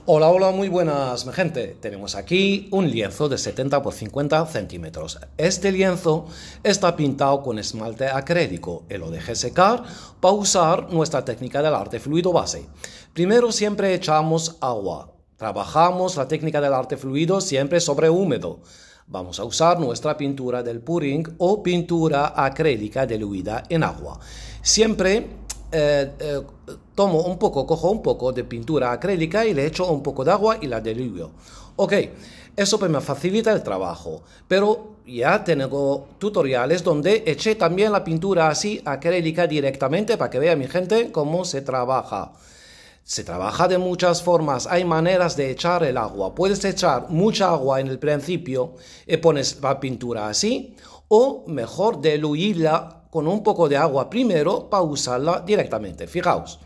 Hola, hola, muy buenas, mi gente. Tenemos aquí un lienzo de 70 por 50 centímetros. Este lienzo está pintado con esmalte acrílico y lo dejé secar para usar nuestra técnica del arte fluido base. Primero siempre echamos agua. Trabajamos la técnica del arte fluido siempre sobre húmedo. Vamos a usar nuestra pintura del puring o pintura acrílica diluida en agua. Siempre cojo un poco de pintura acrílica y le echo un poco de agua y la diluyo. Ok, eso pues me facilita el trabajo, pero ya tengo tutoriales donde eché también la pintura así acrílica directamente para que vea mi gente cómo se trabaja. Se trabaja de muchas formas, hay maneras de echar el agua. Puedes echar mucha agua en el principio y pones la pintura así, o mejor diluirla con un poco de agua primero para usarla directamente. Fijaos,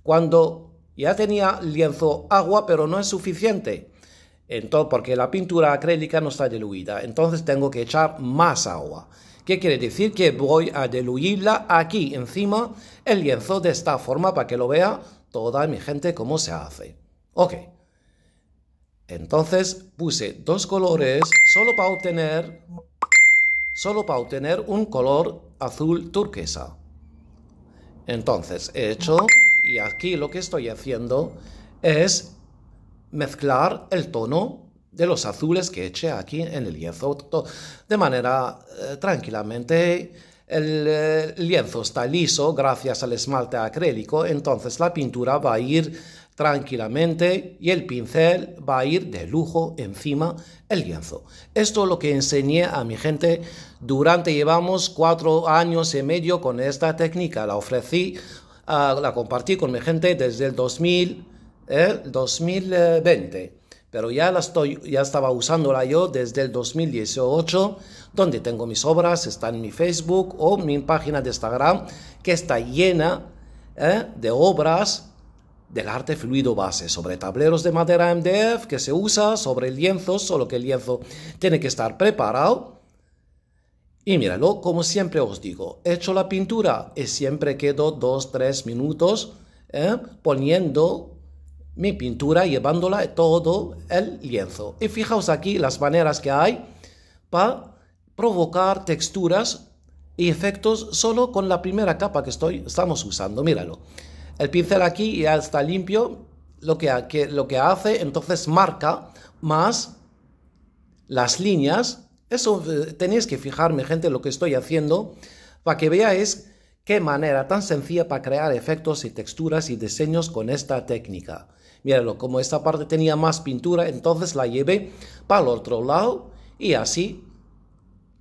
cuando ya tenía lienzo agua, pero no es suficiente, entonces, porque la pintura acrílica no está diluida, entonces tengo que echar más agua. ¿Qué quiere decir? Que voy a diluirla aquí encima el lienzo de esta forma para que lo vea toda mi gente cómo se hace. Ok. Entonces puse dos colores solo para obtener un color azul turquesa. Entonces he hecho, y aquí lo que estoy haciendo es mezclar el tono de los azules que eché aquí en el lienzo de manera tranquilamente. El lienzo está liso gracias al esmalte acrílico, entonces la pintura va a ir tranquilamente y el pincel va a ir de lujo encima el lienzo. Esto es lo que enseñé a mi gente llevamos 4 años y medio con esta técnica. La ofrecí, la compartí con mi gente desde el 2020. Pero ya estaba usándola yo desde el 2018, donde tengo mis obras, está en mi Facebook o mi página de Instagram, que está llena de obras del arte fluido base, sobre tableros de madera MDF que se usa sobre lienzos, solo que el lienzo tiene que estar preparado. Y míralo, como siempre os digo, echo la pintura y siempre quedo 2-3 minutos poniendo mi pintura, llevándola todo el lienzo. Y fijaos aquí las maneras que hay para provocar texturas y efectos solo con la primera capa que estamos usando. Míralo. El pincel aquí ya está limpio. Lo que hace, entonces marca más las líneas. Eso tenéis que fijarme, gente, lo que estoy haciendo para que veáis qué manera tan sencilla para crear efectos y texturas y diseños con esta técnica. Míralo, como esta parte tenía más pintura, entonces la llevé para el otro lado y así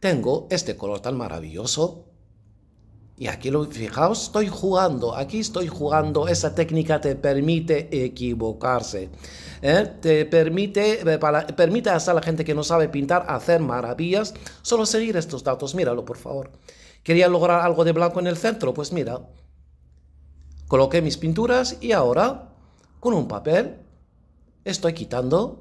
tengo este color tan maravilloso. Y aquí fijaos, aquí estoy jugando, esa técnica te permite equivocarse, te permite hacer a la gente que no sabe pintar hacer maravillas, solo seguir estos datos. Míralo, por favor. ¿Quería lograr algo de blanco en el centro? Pues mira, coloqué mis pinturas y ahora con un papel estoy quitando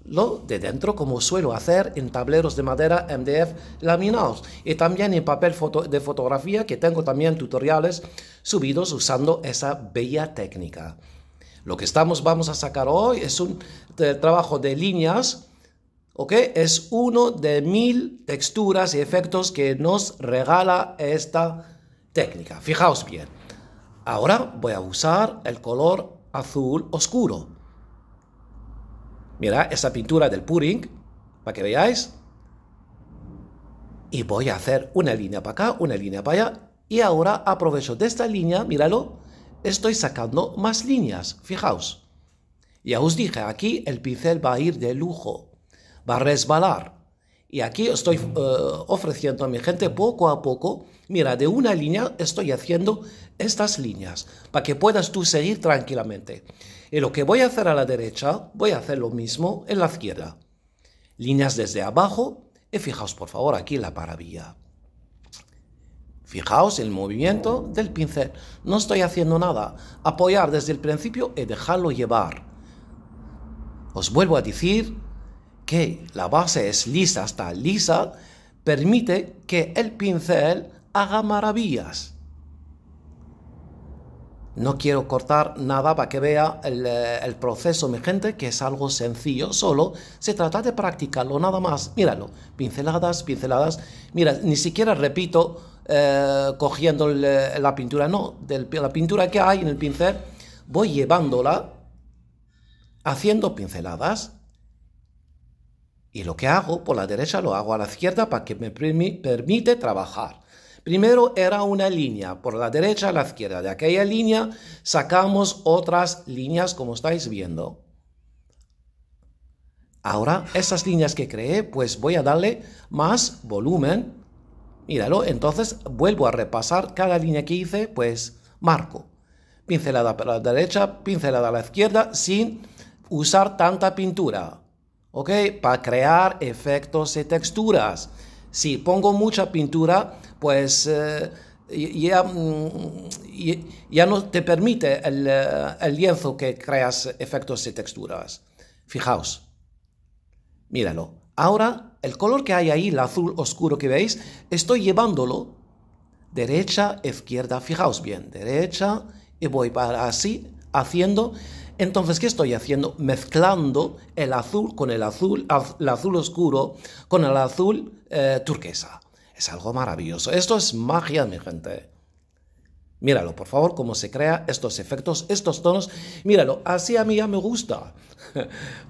lo de dentro, como suelo hacer en tableros de madera MDF laminados y también en papel de fotografía, que tengo también tutoriales subidos usando esa bella técnica. Lo que vamos a sacar hoy es un trabajo de líneas, ¿ok? Es uno de 1000 texturas y efectos que nos regala esta técnica. Fijaos bien. Ahora voy a usar el color azul oscuro. Mira esa pintura del puring, para que veáis. Y voy a hacer una línea para acá, una línea para allá. Y ahora aprovecho de esta línea, míralo, estoy sacando más líneas, fijaos. Ya os dije, aquí el pincel va a ir de lujo, va a resbalar. Y aquí estoy ofreciendo a mi gente poco a poco, mira, de una línea estoy haciendo estas líneas, para que puedas tú seguir tranquilamente. Y lo que voy a hacer a la derecha, voy a hacer lo mismo en la izquierda. Líneas desde abajo, y fijaos por favor aquí la maravilla. Fijaos el movimiento del pincel, no estoy haciendo nada, apoyar desde el principio y dejarlo llevar. Os vuelvo a decir que la base es lisa, está lisa, permite que el pincel haga maravillas. No quiero cortar nada para que vea el proceso, mi gente, que es algo sencillo, solo se trata de practicarlo, nada más. Míralo, pinceladas, pinceladas. Mira, ni siquiera repito cogiendo la pintura, no, la pintura que hay en el pincel, voy llevándola, haciendo pinceladas. Y lo que hago por la derecha lo hago a la izquierda para que me permite trabajar. Primero era una línea, por la derecha a la izquierda. De aquella línea sacamos otras líneas, como estáis viendo. Ahora, esas líneas que creé, pues voy a darle más volumen. Míralo, entonces vuelvo a repasar cada línea que hice, pues marco. Pincelada para la derecha, pincelada a la izquierda, sin usar tanta pintura. ¿Ok? Para crear efectos y texturas. Si pongo mucha pintura, pues ya no te permite el lienzo que creas efectos y texturas. Fijaos. Míralo. Ahora, el color que hay ahí, el azul oscuro que veis, estoy llevándolo derecha, izquierda. Fijaos bien. Derecha y voy para así, haciendo. Entonces, ¿qué estoy haciendo? Mezclando el azul con el azul oscuro con el azul turquesa. Es algo maravilloso. Esto es magia, mi gente. Míralo, por favor, cómo se crea estos efectos, estos tonos. Míralo, así a mí ya me gusta.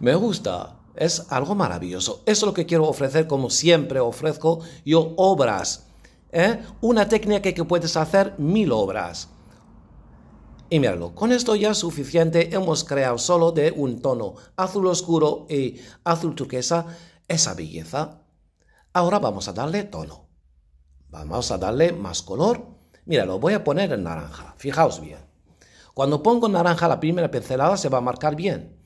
Me gusta. Es algo maravilloso. Eso es lo que quiero ofrecer, como siempre ofrezco yo, obras. Una técnica que puedes hacer 1000 obras. Y míralo, con esto ya es suficiente, hemos creado solo de un tono azul oscuro y azul turquesa esa belleza. Ahora vamos a darle tono. Vamos a darle más color. Míralo, voy a poner en naranja, fijaos bien. Cuando pongo naranja la primera pincelada se va a marcar bien.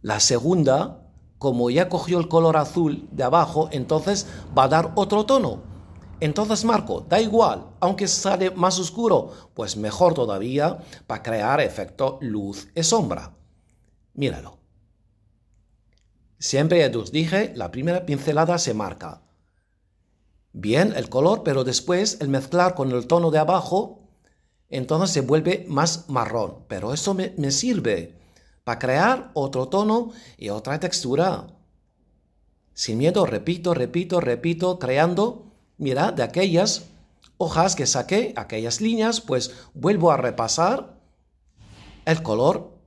La segunda, como ya cogió el color azul de abajo, entonces va a dar otro tono. Entonces marco, da igual, aunque sale más oscuro, pues mejor todavía para crear efecto luz y sombra. Míralo. Siempre ya os dije, la primera pincelada se marca bien el color, pero después el mezclar con el tono de abajo, entonces se vuelve más marrón. Pero eso me sirve para crear otro tono y otra textura. Sin miedo, repito, creando. Mira, de aquellas hojas que saqué, aquellas líneas, pues vuelvo a repasar el color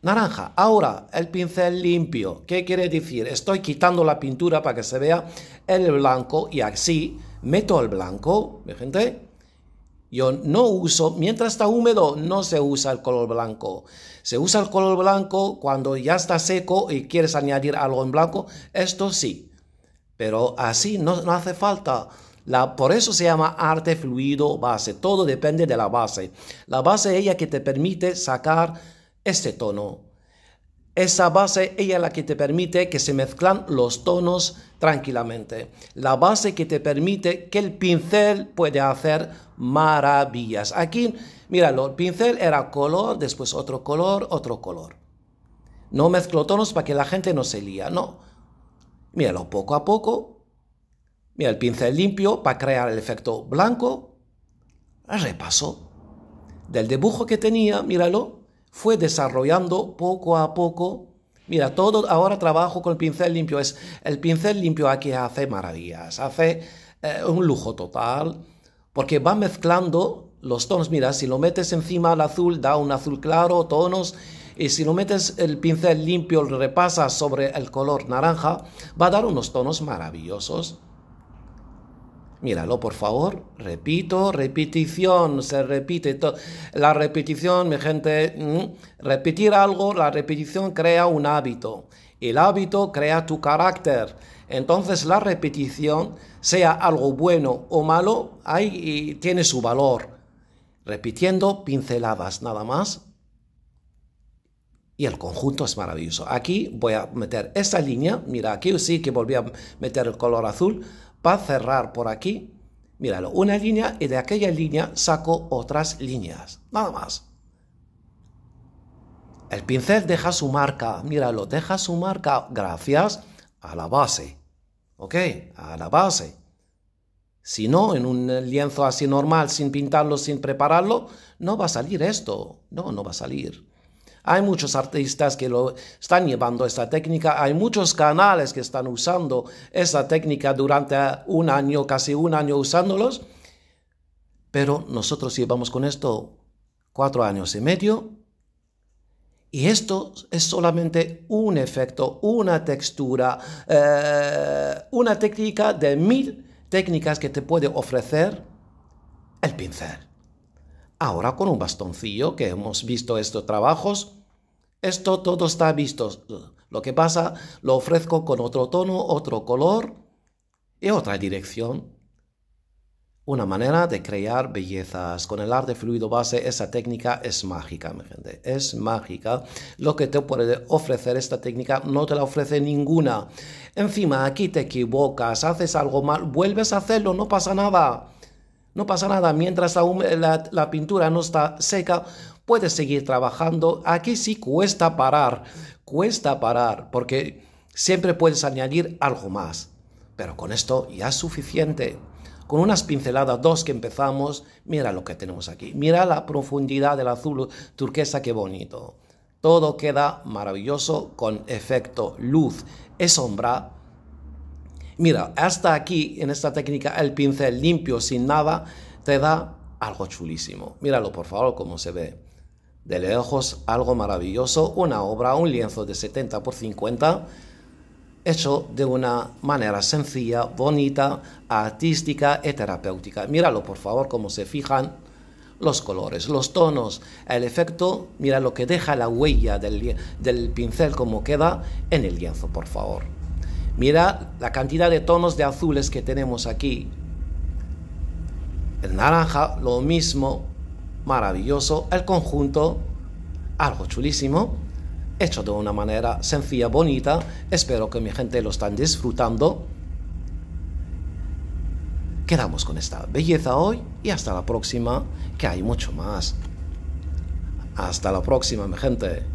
naranja. Ahora, el pincel limpio. ¿Qué quiere decir? Estoy quitando la pintura para que se vea el blanco y así meto el blanco. ¿Ve, gente? Yo no uso, mientras está húmedo, no se usa el color blanco. Se usa el color blanco cuando ya está seco y quieres añadir algo en blanco. Esto sí. Pero así no hace falta. Por eso se llama arte fluido base. Todo depende de la base. La base es ella que te permite sacar este tono. Esa base ella es la que te permite que se mezclan los tonos tranquilamente. La base que te permite que el pincel puede hacer maravillas. Aquí, míralo, el pincel era color, después otro color, otro color. No mezclo tonos para que la gente no se lía, no. Míralo, poco a poco. Mira, el pincel limpio para crear el efecto blanco. Repaso. Del dibujo que tenía, míralo, fue desarrollando poco a poco. Mira, todo ahora trabajo con el pincel limpio. Es el pincel limpio aquí hace maravillas, hace un lujo total, porque va mezclando los tonos. Mira, si lo metes encima al azul, da un azul claro, tonos. Y si lo metes el pincel limpio, lo repasas sobre el color naranja, va a dar unos tonos maravillosos. Míralo, por favor. Repito, repetición, se repite. La repetición, mi gente, repetir algo, la repetición crea un hábito. El hábito crea tu carácter. Entonces la repetición, sea algo bueno o malo, ahí tiene su valor. Repitiendo pinceladas nada más. Y el conjunto es maravilloso. Aquí voy a meter esta línea. Mira, aquí sí que volví a meter el color azul. Para cerrar por aquí, míralo, una línea y de aquella línea saco otras líneas, nada más. El pincel deja su marca, míralo, deja su marca gracias a la base, ¿ok? A la base. Si no, en un lienzo así normal, sin pintarlo, sin prepararlo, no va a salir esto. No va a salir. Hay muchos artistas que lo están llevando esta técnica. Hay muchos canales que están usando esa técnica durante un año, casi un año usándolos. Pero nosotros llevamos con esto 4 años y medio. Y esto es solamente un efecto, una textura, una técnica de 1000 técnicas que te puede ofrecer el pincel. Ahora con un bastoncillo que hemos visto estos trabajos, esto todo está visto. Lo que pasa, lo ofrezco con otro tono, otro color y otra dirección. Una manera de crear bellezas. Con el arte fluido base, esa técnica es mágica, mi gente. Es mágica. Lo que te puede ofrecer esta técnica no te la ofrece ninguna. Encima, aquí te equivocas, haces algo mal, vuelves a hacerlo, no pasa nada. No pasa nada. Mientras la pintura no está seca, puedes seguir trabajando. Aquí sí cuesta parar, porque siempre puedes añadir algo más. Pero con esto ya es suficiente. Con unas pinceladas, 2 que empezamos, mira lo que tenemos aquí. Mira la profundidad del azul turquesa, qué bonito. Todo queda maravilloso con efecto luz y sombra. Mira, hasta aquí en esta técnica el pincel limpio, sin nada, te da algo chulísimo. Míralo por favor cómo se ve. De lejos, algo maravilloso, una obra, un lienzo de 70 por 50, hecho de una manera sencilla, bonita, artística y terapéutica. Míralo por favor cómo se fijan los colores, los tonos, el efecto. Mira lo que deja la huella del pincel, como queda en el lienzo, por favor. Mira la cantidad de tonos de azules que tenemos aquí. El naranja, lo mismo, maravilloso. El conjunto, algo chulísimo, hecho de una manera sencilla, bonita. Espero que mi gente lo están disfrutando. Quedamos con esta belleza hoy y hasta la próxima, que hay mucho más. Hasta la próxima, mi gente.